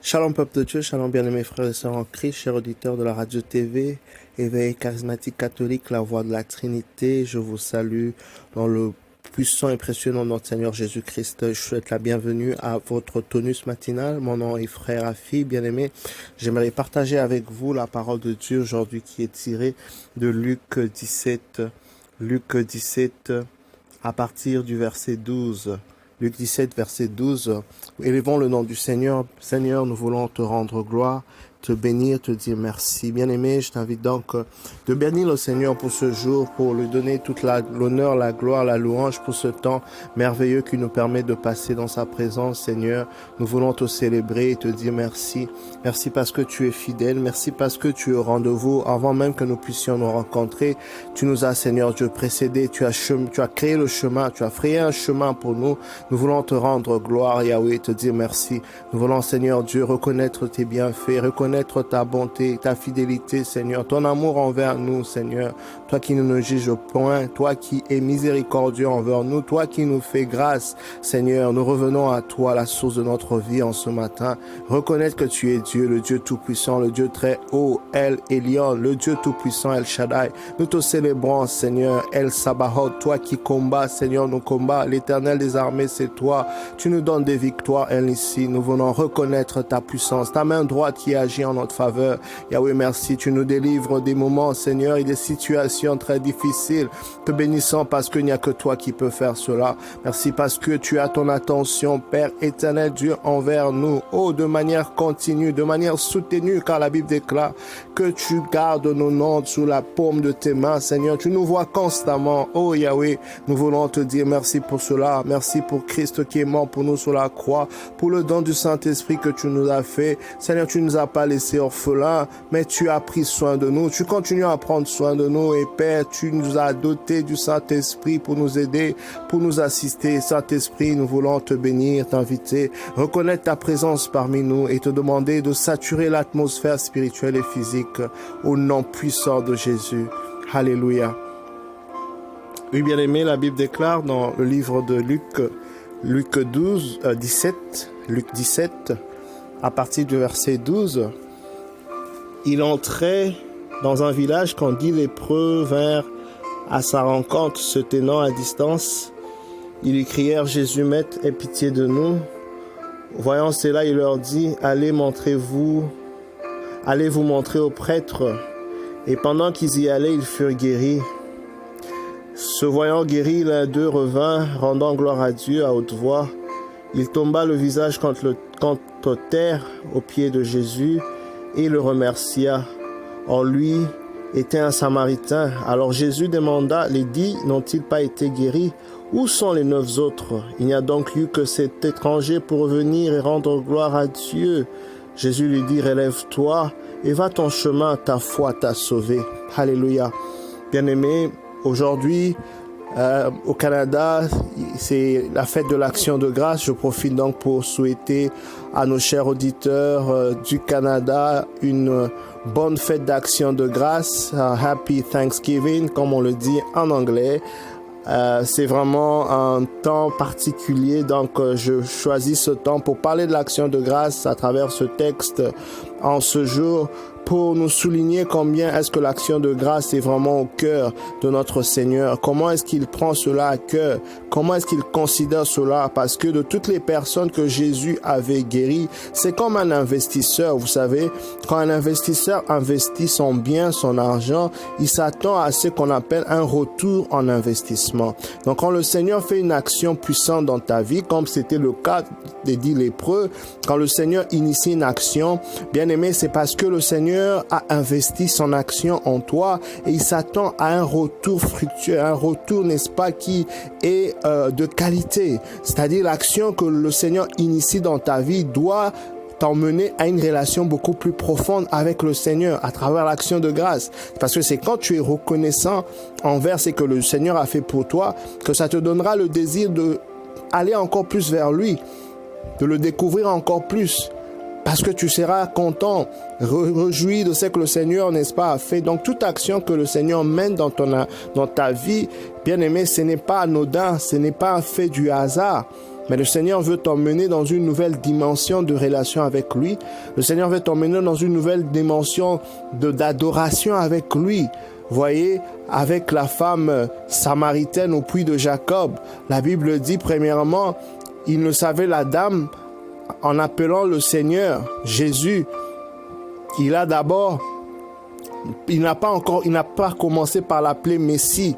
Shalom peuple de Dieu, shalom bien-aimés frères et sœurs en Christ, chers auditeurs de la radio TV, Éveil charismatique catholique, la voix de la Trinité. Je vous salue dans le puissant et précieux nom de notre Seigneur Jésus-Christ. Je souhaite la bienvenue à votre tonus matinal. Mon nom est frère Afi, bien-aimés. J'aimerais partager avec vous la parole de Dieu aujourd'hui qui est tirée de Luc 17. Luc 17 à partir du verset 12. Luc 17, verset 12. Élevons le nom du Seigneur. Seigneur, nous voulons te rendre gloire, te bénir, te dire merci. Bien-aimé, je t'invite donc de bénir le Seigneur pour ce jour, pour lui donner toute l'honneur, la gloire, la louange pour ce temps merveilleux qui nous permet de passer dans sa présence, Seigneur. Nous voulons te célébrer et te dire merci. Merci parce que tu es fidèle. Merci parce que tu es au rendez-vous. Avant même que nous puissions nous rencontrer, tu nous as, Seigneur Dieu, précédé. Tu as créé le chemin. Tu as frayé un chemin pour nous. Nous voulons te rendre gloire, Yahweh, te dire merci. Nous voulons, Seigneur Dieu, reconnaître tes bienfaits, reconnaître ta bonté, ta fidélité, Seigneur, ton amour envers nous, Seigneur, toi qui ne nous juges point, toi qui es miséricordieux envers nous, toi qui nous fais grâce, Seigneur, nous revenons à toi, la source de notre vie en ce matin, reconnaître que tu es Dieu, le Dieu tout-puissant, le Dieu très haut, El Elyon, le Dieu tout-puissant, El Shaddai, nous te célébrons, Seigneur, El Sabaoth, toi qui combats, Seigneur, nos combats, l'Éternel des armées, c'est toi, tu nous donnes des victoires, El Nissi, nous venons reconnaître ta puissance, ta main droite qui agit en notre faveur. Yahweh, merci, tu nous délivres des moments, Seigneur, et des situations très difficiles. Te bénissons parce qu'il n'y a que toi qui peux faire cela. Merci parce que tu as ton attention, Père éternel Dieu, envers nous. Oh, de manière continue, de manière soutenue, car la Bible déclare que tu gardes nos noms sous la paume de tes mains, Seigneur. Tu nous vois constamment. Oh, Yahweh, nous voulons te dire merci pour cela. Merci pour Christ qui est mort pour nous sur la croix, pour le don du Saint-Esprit que tu nous as fait. Seigneur, tu nous as pas laissés orphelins, mais tu as pris soin de nous. Tu continues à prendre soin de nous. Et Père, tu nous as dotés du Saint-Esprit pour nous aider, pour nous assister. Saint-Esprit, nous voulons te bénir, t'inviter, reconnaître ta présence parmi nous et te demander de saturer l'atmosphère spirituelle et physique au nom puissant de Jésus. Alléluia. Oui, bien aimé, la Bible déclare dans le livre de Luc 17, à partir du verset 12, il entrait dans un village quand 10 lépreux vinrent à sa rencontre, se tenant à distance. Ils lui crièrent: Jésus, Maître, aie pitié de nous. Voyant cela, il leur dit: allez vous montrer aux prêtres. Et pendant qu'ils y allaient, ils furent guéris. Se voyant guéris, l'un d'eux revint, rendant gloire à Dieu à haute voix. Il tomba le visage contre terre aux pieds de Jésus et le remercia. Or lui était un Samaritain. Alors Jésus demanda: les 10 n'ont-ils pas été guéris? Où sont les 9 autres? Il n'y a donc eu que cet étranger pour revenir et rendre gloire à Dieu. Jésus lui dit: relève-toi et va ton chemin, ta foi t'a sauvé. Alléluia. Bien-aimés, aujourd'hui, au Canada, c'est la fête de l'Action de grâce. Je profite donc pour souhaiter à nos chers auditeurs du Canada une bonne fête d'Action de grâce. Happy Thanksgiving, comme on le dit en anglais. C'est vraiment un temps particulier, donc je choisis ce temps pour parler de l'Action de grâce à travers ce texte en ce jour, pour nous souligner combien est-ce que l'action de grâce est vraiment au cœur de notre Seigneur. Comment est-ce qu'il prend cela à cœur? Comment est-ce qu'il considère cela? Parce que de toutes les personnes que Jésus avait guéries, c'est comme un investisseur. Vous savez, quand un investisseur investit son bien, son argent, il s'attend à ce qu'on appelle un retour en investissement. Donc quand le Seigneur fait une action puissante dans ta vie, comme c'était le cas des 10 lépreux, quand le Seigneur initie une action, bien aimé, c'est parce que le Seigneur a investi son action en toi et il s'attend à un retour fructueux, un retour, n'est-ce pas, qui est de qualité. C'est-à-dire l'action que le Seigneur initie dans ta vie doit t'emmener à une relation beaucoup plus profonde avec le Seigneur à travers l'action de grâce. Parce que c'est quand tu es reconnaissant envers ce que le Seigneur a fait pour toi que ça te donnera le désir de aller encore plus vers lui, de le découvrir encore plus. Parce que tu seras content, réjoui de ce que le Seigneur, n'est-ce pas, a fait. Donc, toute action que le Seigneur mène dans ta vie, bien aimé, ce n'est pas anodin, ce n'est pas un fait du hasard. Mais le Seigneur veut t'emmener dans une nouvelle dimension de relation avec lui. Le Seigneur veut t'emmener dans une nouvelle dimension d'adoration avec lui. Voyez, avec la femme samaritaine au puits de Jacob, la Bible dit premièrement, il ne savait la dame en appelant le Seigneur Jésus. Il n'a pas commencé par l'appeler Messie.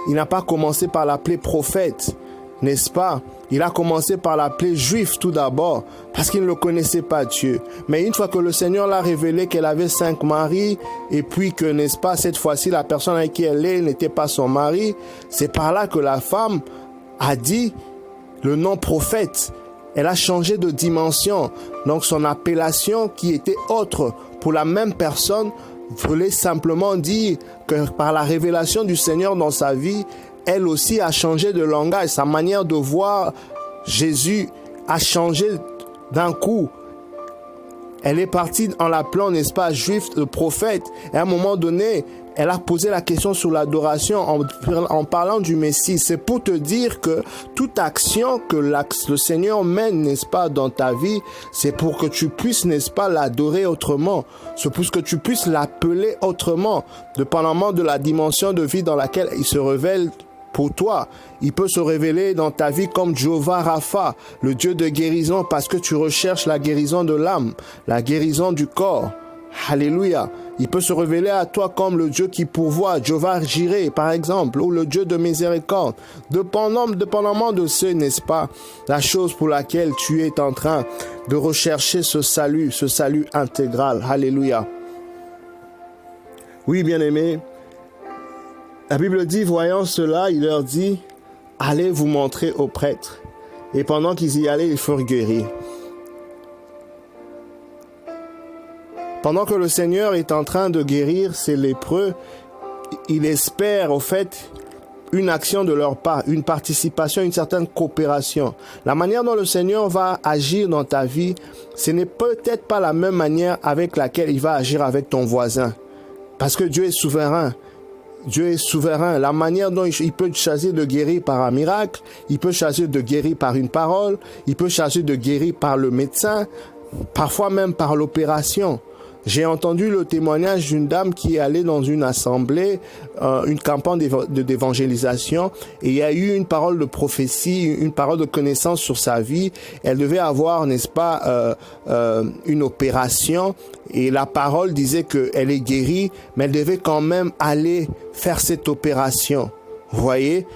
Il n'a pas commencé par l'appeler prophète, n'est-ce pas? Il a commencé par l'appeler juif tout d'abord, parce qu'il ne le connaissait pas Dieu. Mais une fois que le Seigneur l'a révélé qu'elle avait 5 maris, et puis que, n'est-ce pas, cette fois-ci, la personne avec qui elle est n'était pas son mari, c'est par là que la femme a dit le nom prophète. Elle a changé de dimension. Donc son appellation qui était autre pour la même personne voulait simplement dire que par la révélation du Seigneur dans sa vie, elle aussi a changé de langage. Sa manière de voir Jésus a changé d'un coup. Elle est partie en l'appelant, n'est-ce pas, juif, le prophète. Et à un moment donné, elle a posé la question sur l'adoration en parlant du Messie. C'est pour te dire que toute action que le Seigneur mène, n'est-ce pas, dans ta vie, c'est pour que tu puisses, n'est-ce pas, l'adorer autrement. C'est pour que tu puisses l'appeler autrement, dépendamment de la dimension de vie dans laquelle il se révèle pour toi. Il peut se révéler dans ta vie comme Jéhovah Rapha, le Dieu de guérison, parce que tu recherches la guérison de l'âme, la guérison du corps. Alléluia. Il peut se révéler à toi comme le Dieu qui pourvoit, Jéhovah Jireh par exemple, ou le Dieu de miséricorde. Dépendamment de ce, n'est-ce pas, la chose pour laquelle tu es en train de rechercher ce salut intégral. Alléluia. Oui, bien-aimés, la Bible dit, voyant cela, il leur dit, allez vous montrer aux prêtres. Et pendant qu'ils y allaient, ils furent guéris. Pendant que le Seigneur est en train de guérir ces lépreux, il espère au fait une action de leur part, une participation, une certaine coopération. La manière dont le Seigneur va agir dans ta vie, ce n'est peut-être pas la même manière avec laquelle il va agir avec ton voisin. Parce que Dieu est souverain. Dieu est souverain. La manière dont il peut choisir de guérir par un miracle, il peut choisir de guérir par une parole, il peut choisir de guérir par le médecin, parfois même par l'opération. J'ai entendu le témoignage d'une dame qui est allée dans une assemblée, une campagne d'évangélisation, et il y a eu une parole de prophétie, une parole de connaissance sur sa vie. Elle devait avoir, n'est-ce pas, une opération, et la parole disait qu'elle est guérie, mais elle devait quand même aller faire cette opération. Vous voyez?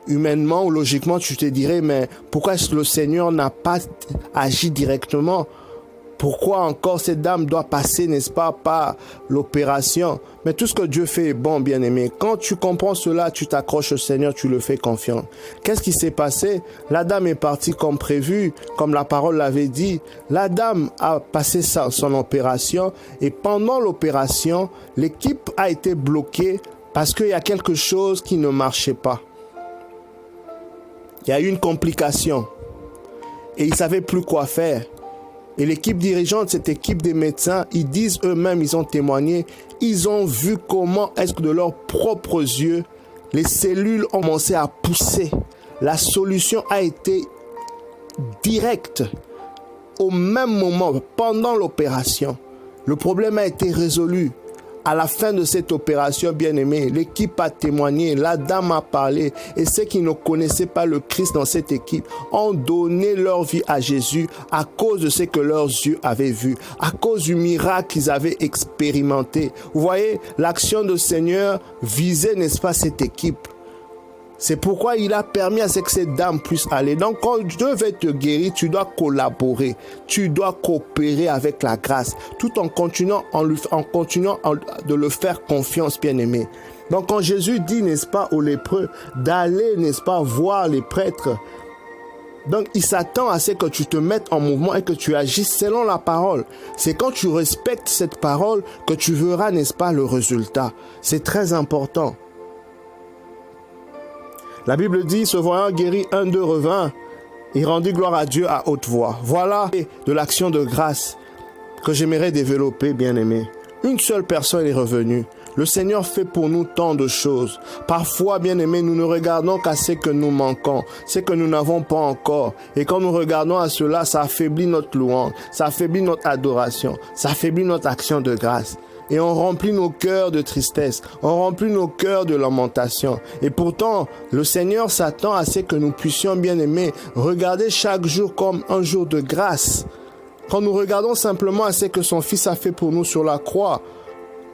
Humainement ou logiquement, tu te dirais, mais pourquoi est-ce que le Seigneur n'a pas agi directement? Pourquoi encore cette dame doit passer, n'est-ce pas, par l'opération? Mais tout ce que Dieu fait est bon, bien-aimé. Quand tu comprends cela, tu t'accroches au Seigneur, tu le fais confiance. Qu'est-ce qui s'est passé? La dame est partie comme prévu, comme la parole l'avait dit. La dame a passé son opération et pendant l'opération, l'équipe a été bloquée parce qu'il y a quelque chose qui ne marchait pas. Il y a eu une complication et ils ne savaient plus quoi faire. Et l'équipe dirigeante de cette équipe des médecins, ils disent eux-mêmes, ils ont témoigné, ils ont vu comment est-ce que de leurs propres yeux, les cellules ont commencé à pousser. La solution a été directe au même moment, pendant l'opération. Le problème a été résolu. À la fin de cette opération, bien-aimé, l'équipe a témoigné, la dame a parlé, et ceux qui ne connaissaient pas le Christ dans cette équipe ont donné leur vie à Jésus à cause de ce que leurs yeux avaient vu, à cause du miracle qu'ils avaient expérimenté. Vous voyez, l'action du Seigneur visait, n'est-ce pas, cette équipe. C'est pourquoi il a permis à ce que cette dame puisse aller. Donc, quand Dieu veut te guérir, tu dois collaborer. Tu dois coopérer avec la grâce, tout en continuant de le faire confiance, bien-aimé. Donc, quand Jésus dit, n'est-ce pas, aux lépreux, d'aller, n'est-ce pas, voir les prêtres, donc il s'attend à ce que tu te mettes en mouvement et que tu agisses selon la parole. C'est quand tu respectes cette parole que tu verras, n'est-ce pas, le résultat. C'est très important. La Bible dit, se voyant guéri, un d'eux revint et rendit gloire à Dieu à haute voix. Voilà de l'action de grâce que j'aimerais développer, bien-aimé. Une seule personne est revenue. Le Seigneur fait pour nous tant de choses. Parfois, bien-aimés, nous ne regardons qu'à ce que nous manquons, ce que nous n'avons pas encore. Et quand nous regardons à cela, ça affaiblit notre louange, ça affaiblit notre adoration, ça affaiblit notre action de grâce. Et on remplit nos cœurs de tristesse, on remplit nos cœurs de lamentation. Et pourtant, le Seigneur s'attend à ce que nous puissions, bien-aimés, regarder chaque jour comme un jour de grâce. Quand nous regardons simplement à ce que son Fils a fait pour nous sur la croix,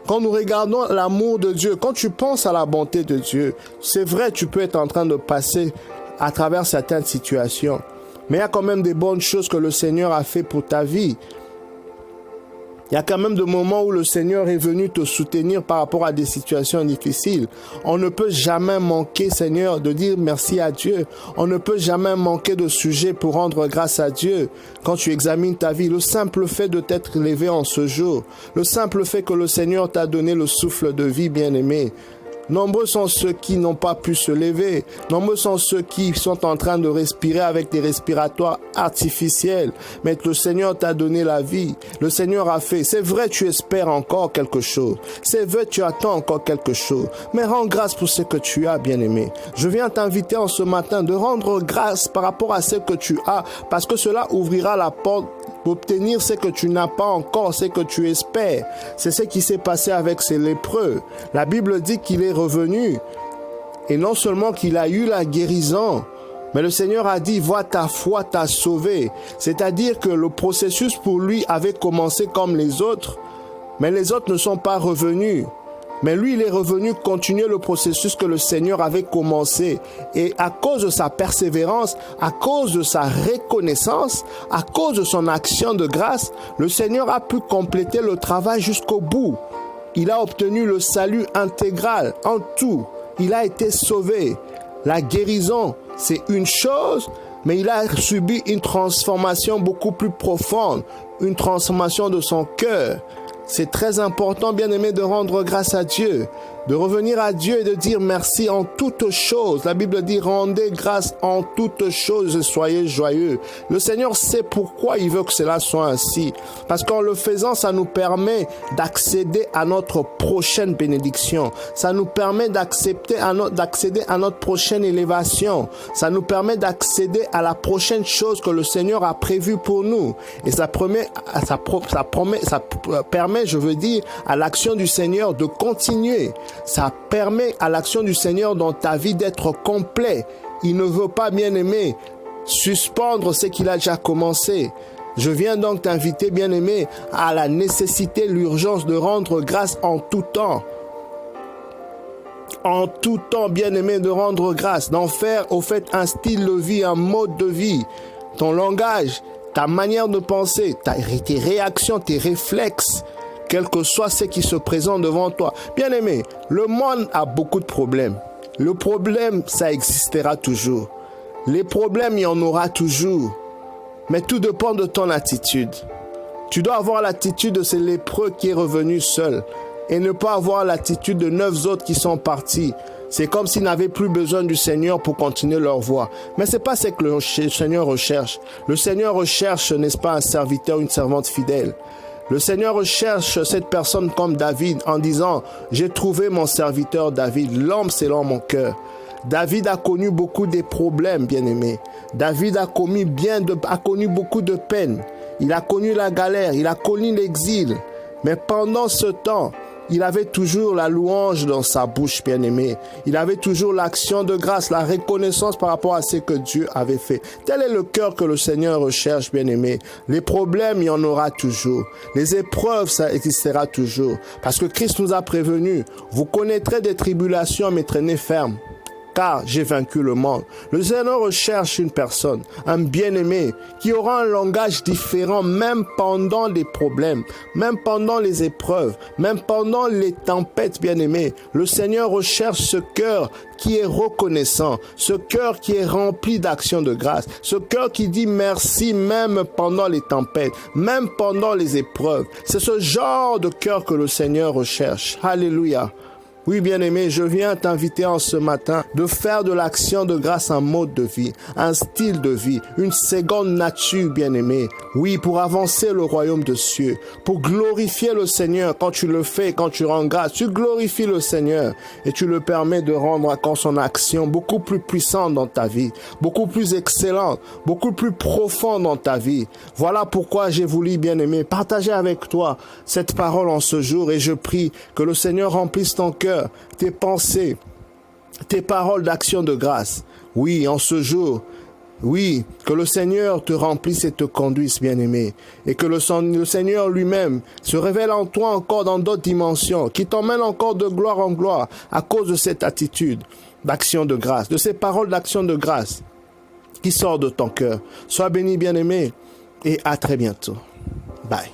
quand nous regardons l'amour de Dieu, quand tu penses à la bonté de Dieu, c'est vrai, tu peux être en train de passer à travers certaines situations. Mais il y a quand même des bonnes choses que le Seigneur a fait pour ta vie. Il y a quand même des moments où le Seigneur est venu te soutenir par rapport à des situations difficiles. On ne peut jamais manquer, Seigneur, de dire merci à Dieu. On ne peut jamais manquer de sujet pour rendre grâce à Dieu. Quand tu examines ta vie, le simple fait de t'être levé en ce jour, le simple fait que le Seigneur t'a donné le souffle de vie, bien-aimé. Nombreux sont ceux qui n'ont pas pu se lever. Nombreux sont ceux qui sont en train de respirer avec des respiratoires artificiels. Mais le Seigneur t'a donné la vie. Le Seigneur a fait. C'est vrai, tu espères encore quelque chose. C'est vrai, tu attends encore quelque chose. Mais rends grâce pour ce que tu as, bien-aimé. Je viens t'inviter en ce matin de rendre grâce par rapport à ce que tu as, parce que cela ouvrira la porte d'obtenir ce que tu n'as pas encore, ce que tu espères. C'est ce qui s'est passé avec ces lépreux. La Bible dit qu'il est revenu. Et non seulement qu'il a eu la guérison, mais le Seigneur a dit, vois, ta foi t'a sauvé. C'est-à-dire que le processus pour lui avait commencé comme les autres, mais les autres ne sont pas revenus. Mais lui, il est revenu continuer le processus que le Seigneur avait commencé. Et à cause de sa persévérance, à cause de sa reconnaissance, à cause de son action de grâce, le Seigneur a pu compléter le travail jusqu'au bout. Il a obtenu le salut intégral en tout. Il a été sauvé. La guérison, c'est une chose, mais il a subi une transformation beaucoup plus profonde, une transformation de son cœur. C'est très important, bien-aimé, de rendre grâce à Dieu, de revenir à Dieu et de dire merci en toutes choses. La Bible dit, rendez grâce en toutes choses et soyez joyeux. Le Seigneur sait pourquoi il veut que cela soit ainsi. Parce qu'en le faisant, ça nous permet d'accéder à notre prochaine bénédiction. Ça nous permet d'accéder à notre prochaine élévation. Ça nous permet d'accéder à la prochaine chose que le Seigneur a prévue pour nous. Et ça permet, je veux dire, à l'action du Seigneur de continuer. Ça permet à l'action du Seigneur dans ta vie d'être complet. Il ne veut pas, bien-aimé, suspendre ce qu'il a déjà commencé. Je viens donc t'inviter, bien-aimé, à la nécessité, l'urgence de rendre grâce en tout temps. En tout temps, bien-aimé, de rendre grâce, d'en faire, au fait, un style de vie, un mode de vie. Ton langage, ta manière de penser, tes réactions, tes réflexes, quel que soit ce qui se présente devant toi. Bien-aimé, le monde a beaucoup de problèmes. Le problème, ça existera toujours. Les problèmes, il y en aura toujours. Mais tout dépend de ton attitude. Tu dois avoir l'attitude de ce lépreux qui est revenu seul et ne pas avoir l'attitude de 9 autres qui sont partis. C'est comme s'ils n'avaient plus besoin du Seigneur pour continuer leur voie. Mais ce n'est pas ce que le Seigneur recherche. Le Seigneur recherche, n'est-ce pas, un serviteur, une servante fidèle. Le Seigneur recherche cette personne comme David en disant « J'ai trouvé mon serviteur David, l'homme selon mon cœur ». David a connu beaucoup de problèmes, bien-aimés. David a connu beaucoup de peines. Il a connu la galère, il a connu l'exil. Mais pendant ce temps, il avait toujours la louange dans sa bouche, bien-aimé. Il avait toujours l'action de grâce, la reconnaissance par rapport à ce que Dieu avait fait. Tel est le cœur que le Seigneur recherche, bien-aimé. Les problèmes, il y en aura toujours. Les épreuves, ça existera toujours. Parce que Christ nous a prévenus. Vous connaîtrez des tribulations, mais traînez ferme. Car j'ai vaincu le monde. Le Seigneur recherche une personne, un bien-aimé, qui aura un langage différent même pendant les problèmes, même pendant les épreuves, même pendant les tempêtes, bien-aimé. Le Seigneur recherche ce cœur qui est reconnaissant, ce cœur qui est rempli d'actions de grâce, ce cœur qui dit merci même pendant les tempêtes, même pendant les épreuves. C'est ce genre de cœur que le Seigneur recherche. Alléluia. Oui, bien-aimé, je viens t'inviter en ce matin de faire de l'action de grâce un mode de vie, un style de vie, une seconde nature, bien-aimé. Oui, pour avancer le royaume de cieux, pour glorifier le Seigneur. Quand tu le fais, quand tu rends grâce, tu glorifies le Seigneur et tu le permets de rendre encore son action beaucoup plus puissante dans ta vie, beaucoup plus excellente, beaucoup plus profonde dans ta vie. Voilà pourquoi j'ai voulu, bien-aimé, partager avec toi cette parole en ce jour et je prie que le Seigneur remplisse ton cœur, tes pensées, tes paroles d'action de grâce. Oui, en ce jour, oui, que le Seigneur te remplisse et te conduise, bien-aimé, et que le Seigneur lui-même se révèle en toi encore dans d'autres dimensions, qui t'emmène encore de gloire en gloire à cause de cette attitude d'action de grâce, de ces paroles d'action de grâce qui sortent de ton cœur. Sois béni, bien-aimé, et à très bientôt. Bye.